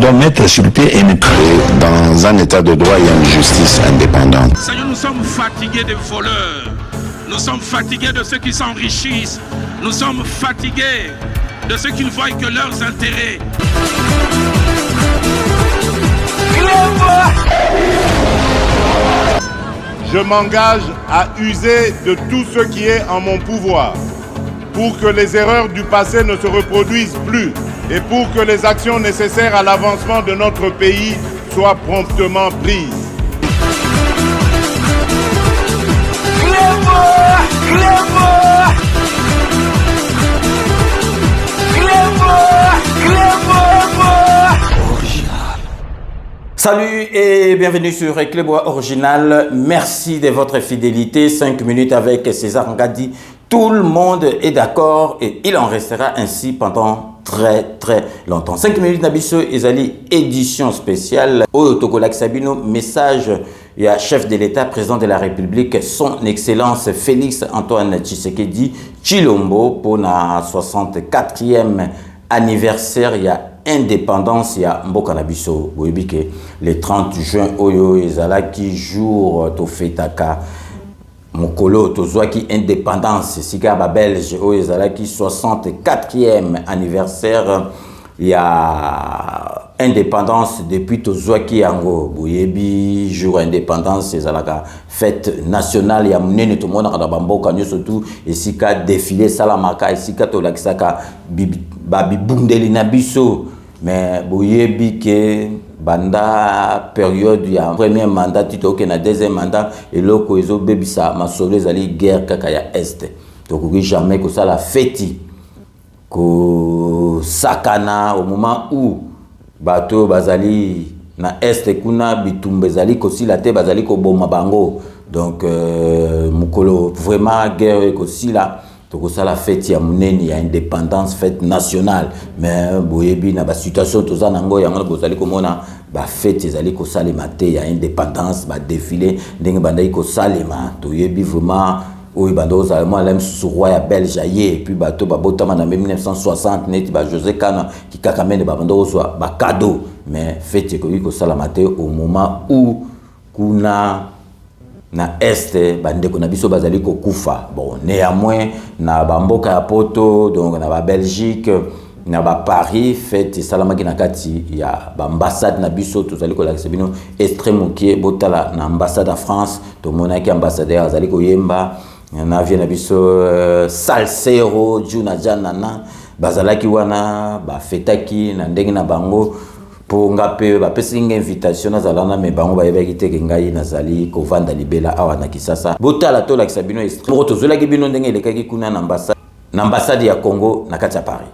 doit mettre sur le pied un État. Et dans un État de droit, il y a une justice indépendante. Seigneur, nous sommes fatigués des voleurs. Nous sommes fatigués de ceux qui s'enrichissent. Nous sommes fatigués de ceux qui ne voient que leurs intérêts. Je m'engage à user de tout ce qui est en mon pouvoir pour que les erreurs du passé ne se reproduisent plus et pour que les actions nécessaires à l'avancement de notre pays soient promptement prises. Salut et bienvenue sur Clébois Original. Merci de votre fidélité. 5 minutes avec César Ngadi. Tout le monde est d'accord et il en restera ainsi pendant très longtemps. 5 minutes Nabiso Ezali, édition spéciale. Au Togolak Sabino, message à chef de l'État, président de la République, son Excellence Félix Antoine Tshisekedi Tshilombo pour la 64e anniversaire. Il y a indépendance, il y a Mboka Nabiso. Vous voyez que le 30 juin, Oyo Ezalaki jour to fetaka. Mokolo tozwaki indépendance, sika ba Belge, Oyo Ezalaki 64e anniversaire. Il y a indépendance depuis tozwaki yango. Boyebi jour indépendance, Ezalaka fête nationale ya munene to mona kada bamboka nyoso tout esika défilé salamaka esika to lakisaka babi bundeli na biso. Mais boyebi ke banda période ya premier mandat tito ke na deuxième mandat et loko ezo bebisa masolo ezali guerre kaka ya est. Donc jamais que ça la fête ko sakana au moment où bato bazali na est kuna bitumbe zali ko sila te bazali ko boma bango. Donc mukolo vraiment guerre ko sila. Donc ça la fête ya muneni ya indépendance, fête nationale. Mais boyebi na ba situation toza nango yango bozali komona ba fête ezali ko salema te ya indépendance, ba défilé ndenge bandai ko salema. Toyebi vraiment oui bandoza moi l'aime sur roi ya Belge et puis bato ba botama na 1960 net ba José Kana qui kakamene ba bandoza ba cadeau. Mais fête ko salema te au moment où kuna na este bandeko na biso bazali ko kufa. Bon néanmoins na bamboka ya poto donc na ba Belgique na ba Paris fête salama ki na kati ya ba ambassade na biso tozali ko lakisa bino extrême qui botala na ambassade en France to monaki ambassadeur azali ko yemba na vient na biso salsero juna janana bazalaki wana ba fetaki na ndenge na bango. Pour ngape ba pesinga invitation na zalana me bango ba yebaki te ngai nazali ko vanda libela awa na Kisasa botala to la Sabino extrême moto zola ki bino ndenge lekaki kuna na ambassade ya Congo na kati ya Paris.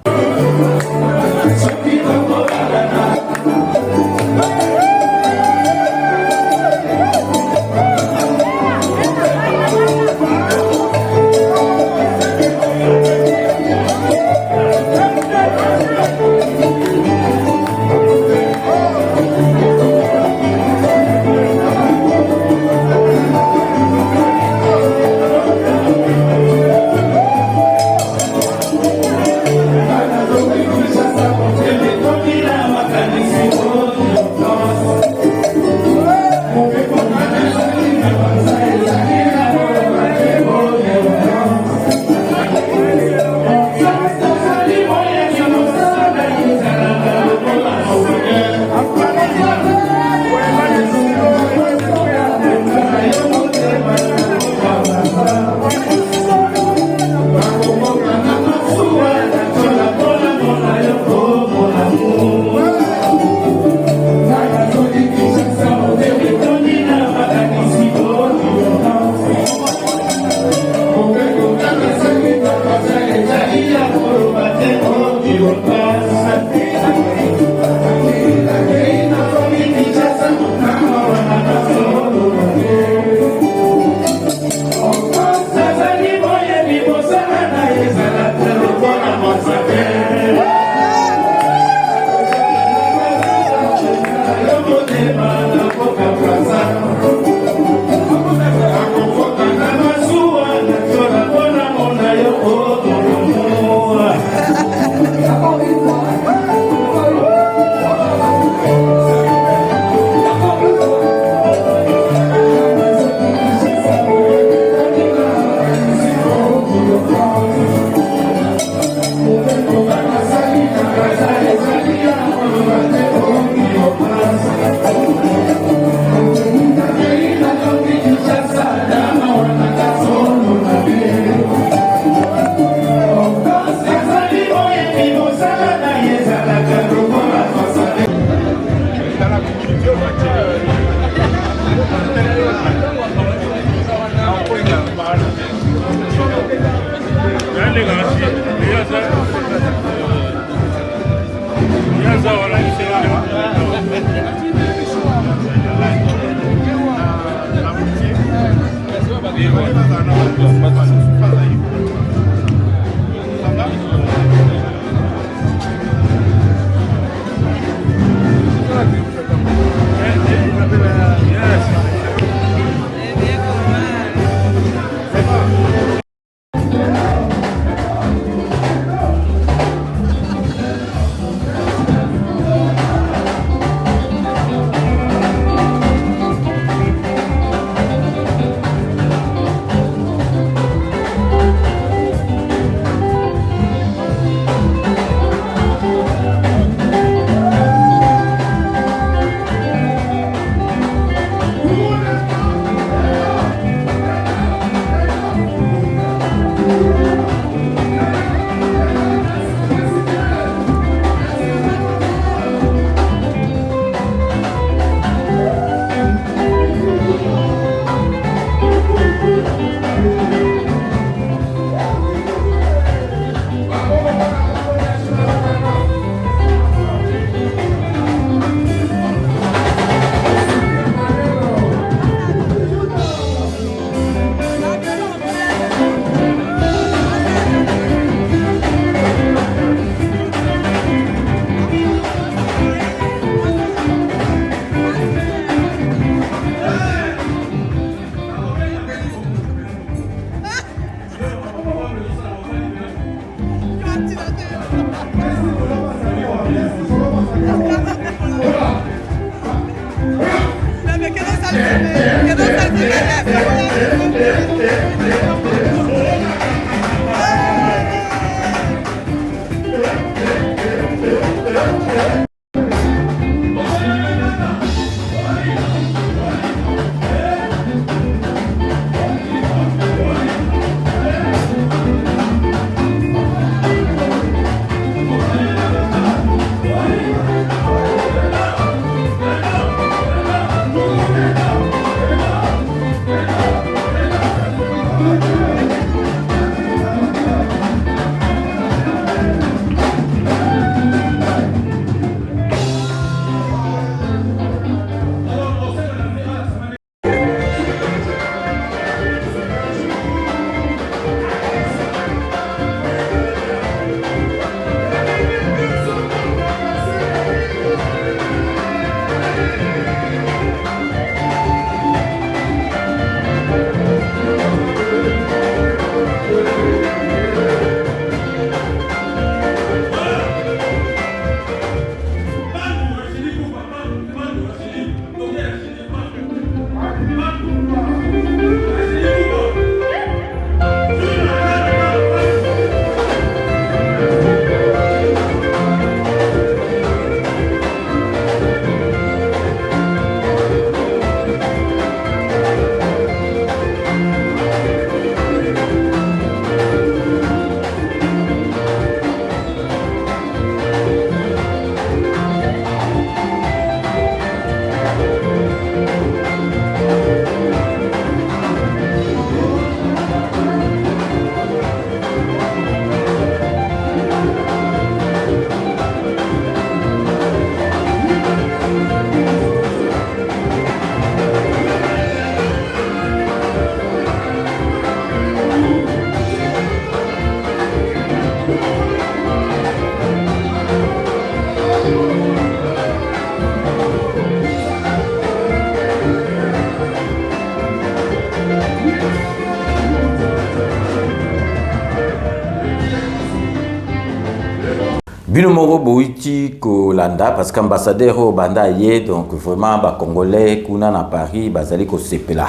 Bino moko boiti kolanda parce qu'ambassadeur au banda yé donc vraiment ba congolais kuna na Paris bazali ko sepela.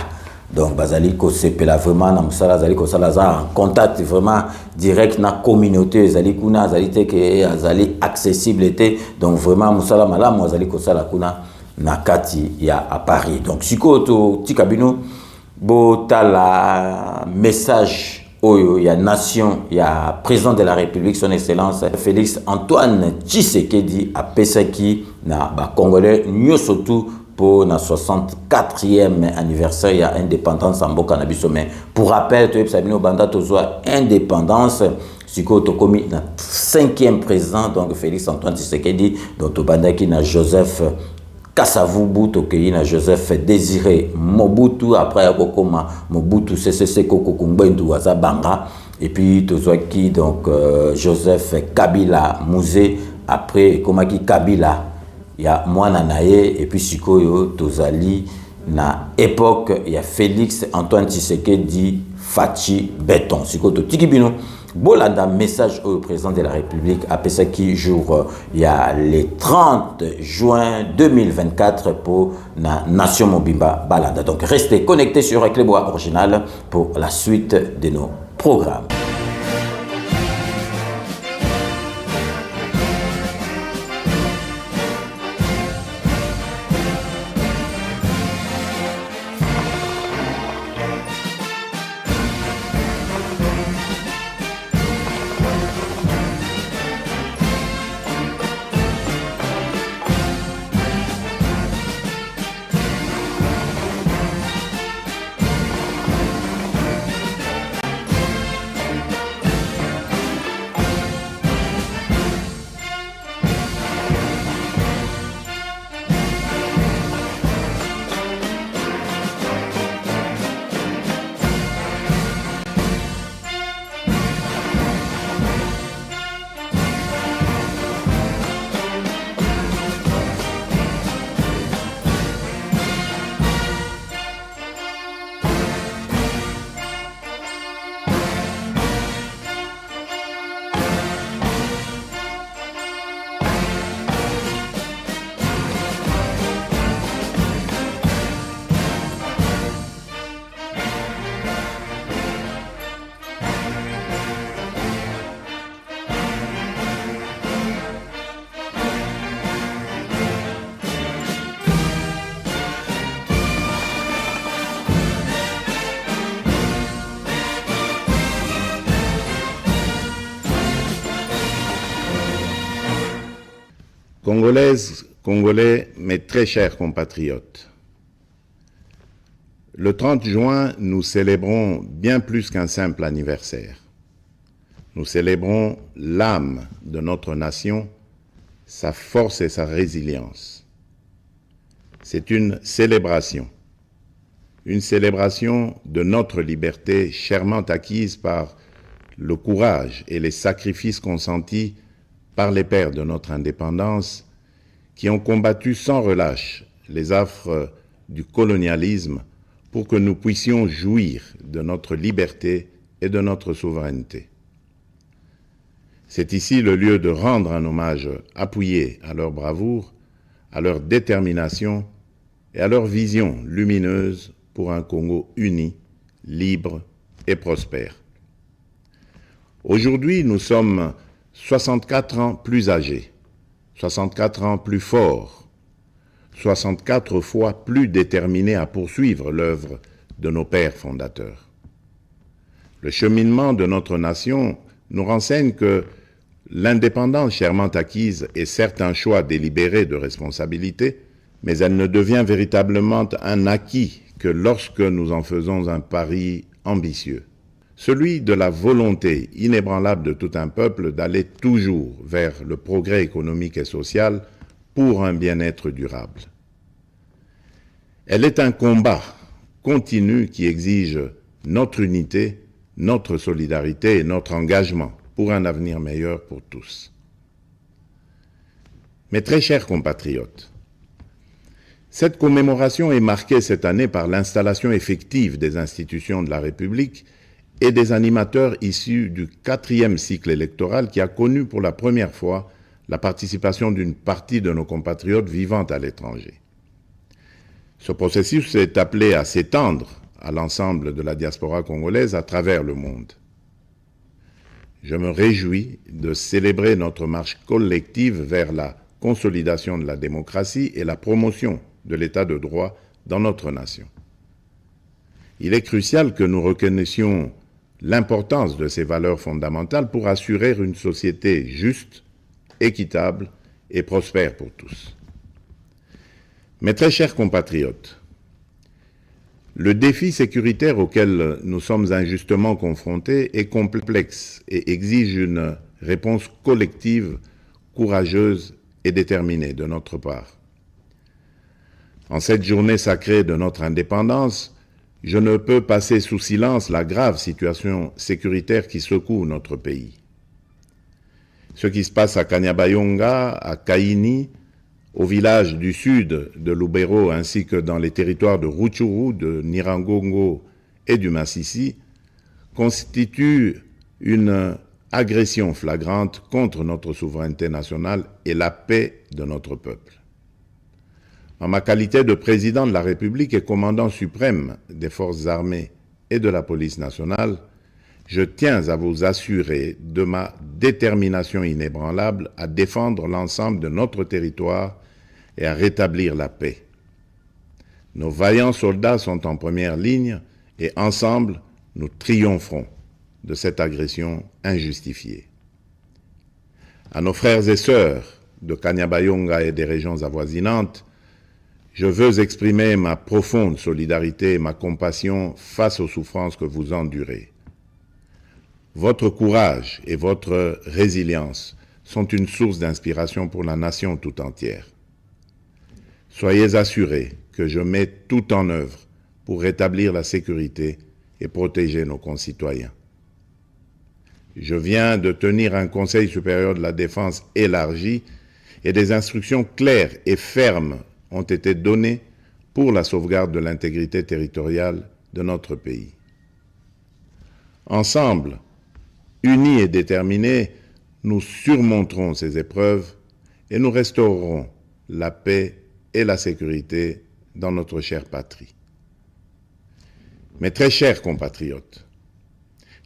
Donc bazali ko sepela vraiment na musala zali ko sala za en contact vraiment direct na communauté zali kuna zali te que zali accessible te donc vraiment musala malamu zali ko sala kuna na kati ya à Paris. Donc siko to tikabino bo tala message Oyo, il y a nation, il y a président de la République, son excellence Félix Antoine Tshisekedi a Pesaki na ba congolais surtout pour na 64e anniversaire il y a indépendance en Mboka na biso. Mais pour rappel to sabino banda tozwa indépendance siko to komi na 5e président donc Félix Antoine Tshisekedi donc to banda ki na Joseph Kasavubu Tokeina Joseph Désiré Mobutu après Akokoma Mobutu CCC Kokokungbendu Wazabanga et puis Tozwaki donc Joseph Kabila Mouzé après Komaki Kabila ya Mwana Naye et puis Sikoyo Tozali na époque il y a Félix Antoine Tshisekedi Fachi Béton Sikoto Tikibino Bolanda message au président de la République à Pesaki jour il y a le 30 juin 2024 pour la Nation Mobimba Balanda. Donc restez connectés sur Éclairbois Original pour la suite de nos programmes. Congolaises, Congolais, mes très chers compatriotes, le 30 juin, nous célébrons bien plus qu'un simple anniversaire. Nous célébrons l'âme de notre nation, sa force et sa résilience. C'est une célébration de notre liberté chèrement acquise par le courage et les sacrifices consentis par les pères de notre indépendance qui ont combattu sans relâche les affres du colonialisme pour que nous puissions jouir de notre liberté et de notre souveraineté. C'est ici le lieu de rendre un hommage appuyé à leur bravoure, à leur détermination et à leur vision lumineuse pour un Congo uni, libre et prospère. Aujourd'hui, nous sommes 64 ans plus âgés, 64 ans plus forts, 64 fois plus déterminés à poursuivre l'œuvre de nos pères fondateurs. Le cheminement de notre nation nous renseigne que l'indépendance chèrement acquise est certes un choix délibéré de responsabilité, mais elle ne devient véritablement un acquis que lorsque nous en faisons un pari ambitieux. Celui de la volonté inébranlable de tout un peuple d'aller toujours vers le progrès économique et social pour un bien-être durable. Elle est un combat continu qui exige notre unité, notre solidarité et notre engagement pour un avenir meilleur pour tous. Mes très chers compatriotes, cette commémoration est marquée cette année par l'installation effective des institutions de la République et des animateurs issus du 4e cycle électoral qui a connu pour la première fois la participation d'une partie de nos compatriotes vivant à l'étranger. Ce processus est appelé à s'étendre à l'ensemble de la diaspora congolaise à travers le monde. Je me réjouis de célébrer notre marche collective vers la consolidation de la démocratie et la promotion de l'état de droit dans notre nation. Il est crucial que nous reconnaissions l'importance de ces valeurs fondamentales pour assurer une société juste, équitable et prospère pour tous. Mes très chers compatriotes, le défi sécuritaire auquel nous sommes injustement confrontés est complexe et exige une réponse collective, courageuse et déterminée de notre part. En cette journée sacrée de notre indépendance, je ne peux passer sous silence la grave situation sécuritaire qui secoue notre pays. Ce qui se passe à Kanyabayonga, à Kaini, au village du sud de Lubero ainsi que dans les territoires de Rutshuru, de Nyiragongo et du Masisi, constitue une agression flagrante contre notre souveraineté nationale et la paix de notre peuple. En ma qualité de président de la République et commandant suprême des forces armées et de la police nationale, je tiens à vous assurer de ma détermination inébranlable à défendre l'ensemble de notre territoire et à rétablir la paix. Nos vaillants soldats sont en première ligne et ensemble, nous triompherons de cette agression injustifiée. À nos frères et sœurs de Kanyabayonga et des régions avoisinantes, je veux exprimer ma profonde solidarité et ma compassion face aux souffrances que vous endurez. Votre courage et votre résilience sont une source d'inspiration pour la nation tout entière. Soyez assurés que je mets tout en œuvre pour rétablir la sécurité et protéger nos concitoyens. Je viens de tenir un Conseil supérieur de la défense élargi et des instructions claires et fermes ont été données pour la sauvegarde de l'intégrité territoriale de notre pays. Ensemble, unis et déterminés, nous surmonterons ces épreuves et nous restaurerons la paix et la sécurité dans notre chère patrie. Mes très chers compatriotes,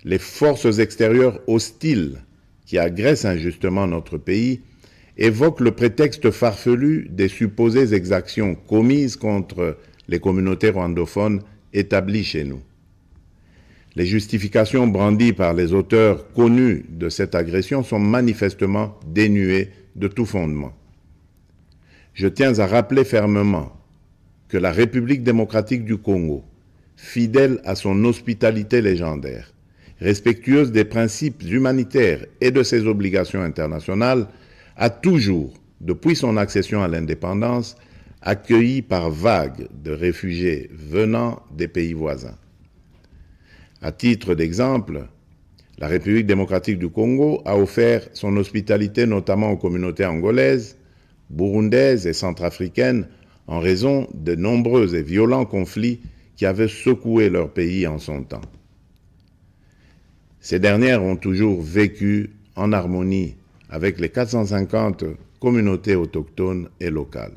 les forces extérieures hostiles qui agressent injustement notre pays évoquent le prétexte farfelu des supposées exactions commises contre les communautés rwandophones établies chez nous. Les justifications brandies par les auteurs connus de cette agression sont manifestement dénuées de tout fondement. Je tiens à rappeler fermement que la République démocratique du Congo, fidèle à son hospitalité légendaire, respectueuse des principes humanitaires et de ses obligations internationales, a toujours, depuis son accession à l'indépendance, accueilli par vagues de réfugiés venant des pays voisins. À titre d'exemple, la République démocratique du Congo a offert son hospitalité notamment aux communautés angolaises, burundaises et centrafricaines en raison de nombreux et violents conflits qui avaient secoué leur pays en son temps. Ces dernières ont toujours vécu en harmonie avec les 450 communautés autochtones et locales.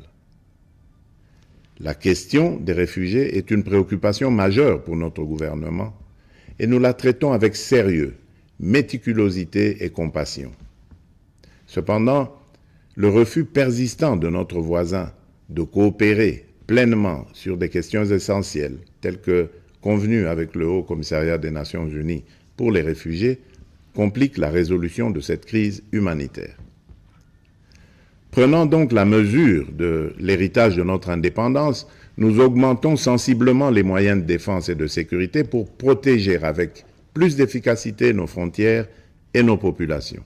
La question des réfugiés est une préoccupation majeure pour notre gouvernement et nous la traitons avec sérieux, méticulosité et compassion. Cependant, le refus persistant de notre voisin de coopérer pleinement sur des questions essentielles, telles que convenues avec le Haut Commissariat des Nations Unies pour les réfugiés, complique la résolution de cette crise humanitaire. Prenant donc la mesure de l'héritage de notre indépendance, nous augmentons sensiblement les moyens de défense et de sécurité pour protéger avec plus d'efficacité nos frontières et nos populations.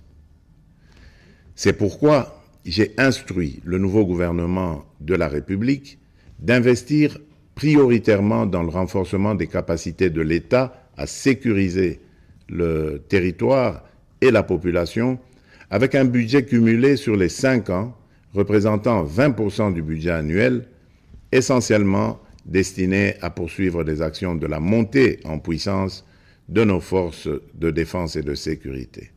C'est pourquoi j'ai instruit le nouveau gouvernement de la République d'investir prioritairement dans le renforcement des capacités de l'État à sécuriser le territoire et la population avec un budget cumulé sur les 5 ans représentant 20% du budget annuel, essentiellement destiné à poursuivre des actions de la montée en puissance de nos forces de défense et de sécurité.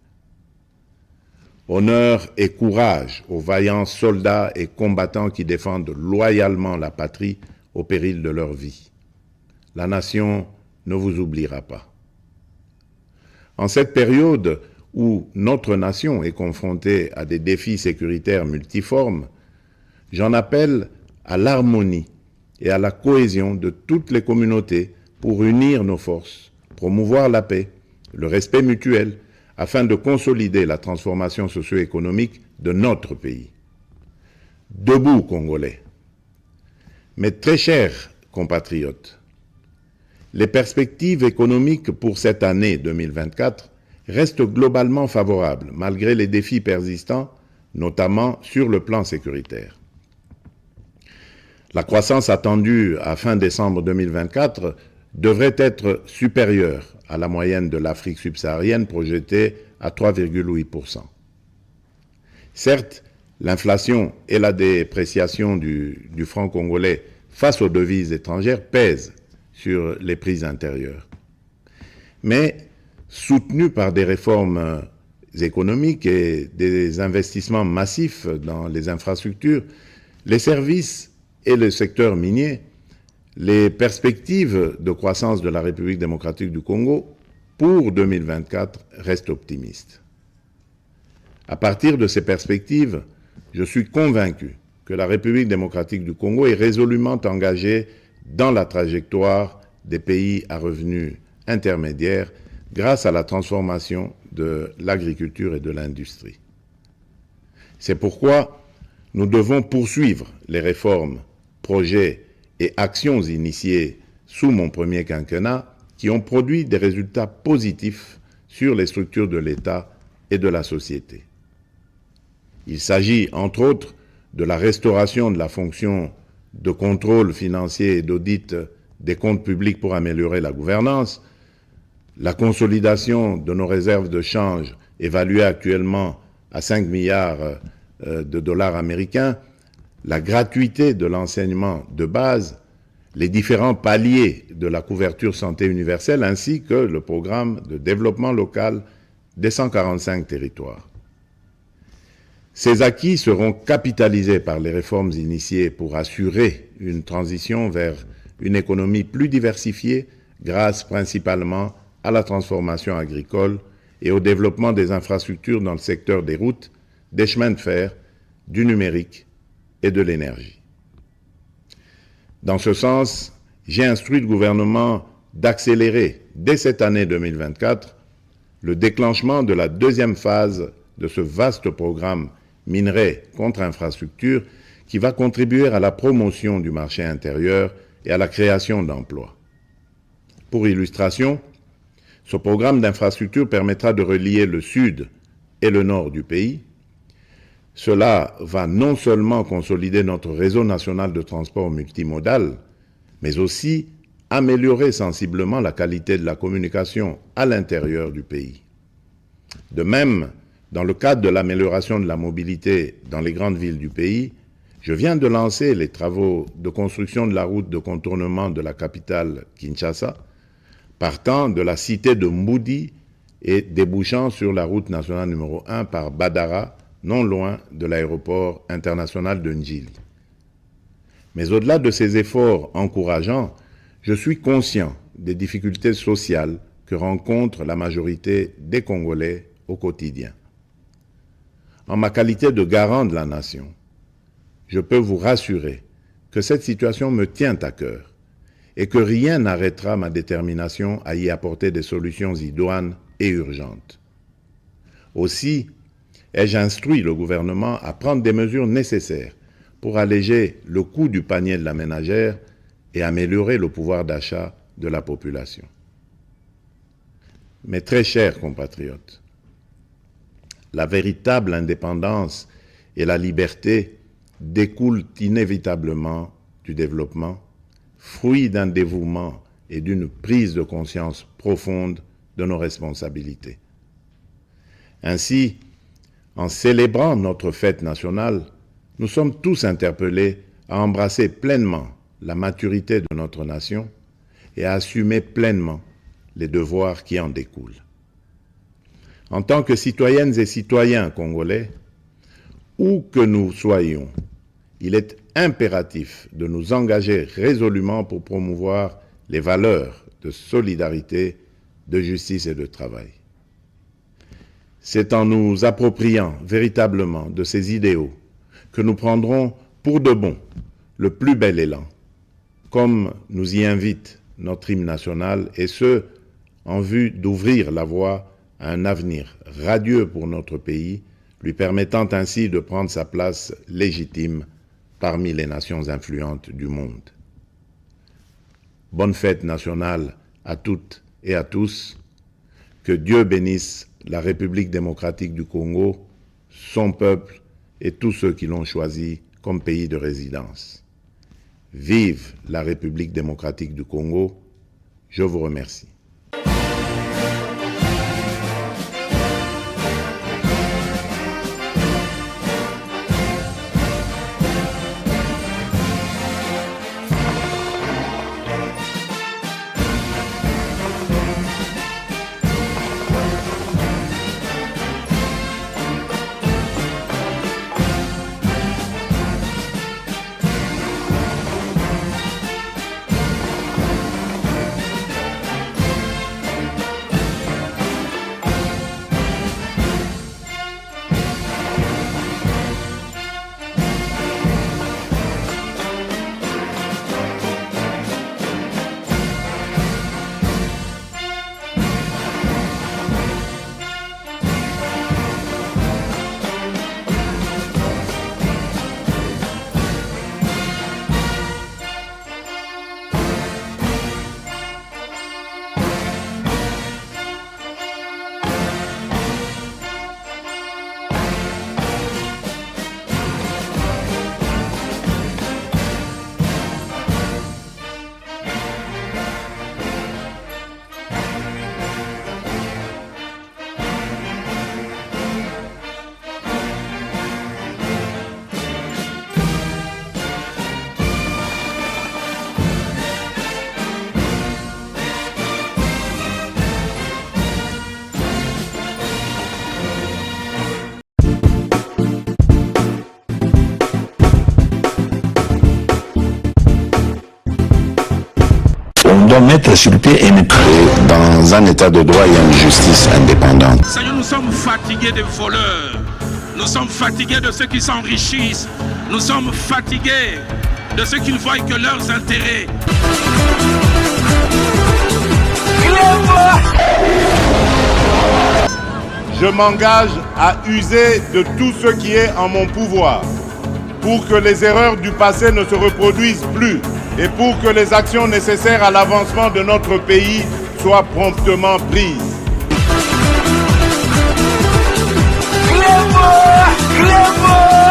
Honneur et courage aux vaillants soldats et combattants qui défendent loyalement la patrie au péril de leur vie. La nation ne vous oubliera pas. En cette période où notre nation est confrontée à des défis sécuritaires multiformes, j'en appelle à l'harmonie et à la cohésion de toutes les communautés pour unir nos forces, promouvoir la paix, le respect mutuel, afin de consolider la transformation socio-économique de notre pays. Debout, Congolais. Mes très chers compatriotes, les perspectives économiques pour cette année 2024 restent globalement favorables, malgré les défis persistants, notamment sur le plan sécuritaire. La croissance attendue à fin décembre 2024 devrait être supérieure à la moyenne de l'Afrique subsaharienne projetée à 3,8%. Certes, l'inflation et la dépréciation du franc congolais face aux devises étrangères pèsent sur les prix intérieurs. Mais, soutenus par des réformes économiques et des investissements massifs dans les infrastructures, les services et le secteur minier, les perspectives de croissance de la République démocratique du Congo pour 2024 restent optimistes. À partir de ces perspectives, je suis convaincu que la République démocratique du Congo est résolument engagée dans la trajectoire des pays à revenus intermédiaires grâce à la transformation de l'agriculture et de l'industrie. C'est pourquoi nous devons poursuivre les réformes, projets et actions initiées sous mon premier quinquennat qui ont produit des résultats positifs sur les structures de l'État et de la société. Il s'agit, entre autres, de la restauration de la fonction de contrôle financier et d'audit des comptes publics pour améliorer la gouvernance, la consolidation de nos réserves de change évaluées actuellement à 5 milliards de dollars américains, la gratuité de l'enseignement de base, les différents paliers de la couverture santé universelle ainsi que le programme de développement local des 145 territoires. Ces acquis seront capitalisés par les réformes initiées pour assurer une transition vers une économie plus diversifiée grâce principalement à la transformation agricole et au développement des infrastructures dans le secteur des routes, des chemins de fer, du numérique et de l'énergie. Dans ce sens, j'ai instruit le gouvernement d'accélérer dès cette année 2024 le déclenchement de la deuxième phase de ce vaste programme minerai contre infrastructure qui va contribuer à la promotion du marché intérieur et à la création d'emplois. Pour illustration, ce programme d'infrastructure permettra de relier le sud et le nord du pays. Cela va non seulement consolider notre réseau national de transport multimodal, mais aussi améliorer sensiblement la qualité de la communication à l'intérieur du pays. De même, dans le cadre de l'amélioration de la mobilité dans les grandes villes du pays, je viens de lancer les travaux de construction de la route de contournement de la capitale Kinshasa, partant de la cité de Mboudi et débouchant sur la route nationale numéro 1 par Badara, non loin de l'aéroport international de Njili. Mais au-delà de ces efforts encourageants, je suis conscient des difficultés sociales que rencontre la majorité des Congolais au quotidien. En ma qualité de garant de la nation, je peux vous rassurer que cette situation me tient à cœur et que rien n'arrêtera ma détermination à y apporter des solutions idoines et urgentes. Aussi, ai-je instruit le gouvernement à prendre des mesures nécessaires pour alléger le coût du panier de la ménagère et améliorer le pouvoir d'achat de la population. Mes très chers compatriotes, la véritable indépendance et la liberté découlent inévitablement du développement, fruit d'un dévouement et d'une prise de conscience profonde de nos responsabilités. Ainsi, en célébrant notre fête nationale, nous sommes tous interpellés à embrasser pleinement la maturité de notre nation et à assumer pleinement les devoirs qui en découlent. En tant que citoyennes et citoyens congolais, où que nous soyons, il est impératif de nous engager résolument pour promouvoir les valeurs de solidarité, de justice et de travail. C'est en nous appropriant véritablement de ces idéaux que nous prendrons pour de bon le plus bel élan, comme nous y invite notre hymne national, et ce, en vue d'ouvrir la voie à un avenir radieux pour notre pays, lui permettant ainsi de prendre sa place légitime parmi les nations influentes du monde. Bonne fête nationale à toutes et à tous. Que Dieu bénisse la République démocratique du Congo, son peuple et tous ceux qui l'ont choisi comme pays de résidence. Vive la République démocratique du Congo. Je vous remercie. On doit mettre sur pied dans un état de droit, il y a une justice indépendante. Seigneur, nous sommes fatigués des voleurs. Nous sommes fatigués de ceux qui s'enrichissent. Nous sommes fatigués de ceux qui ne voient que leurs intérêts. Je m'engage à user de tout ce qui est en mon pouvoir pour que les erreurs du passé ne se reproduisent plus et pour que les actions nécessaires à l'avancement de notre pays soient promptement prises. Clément!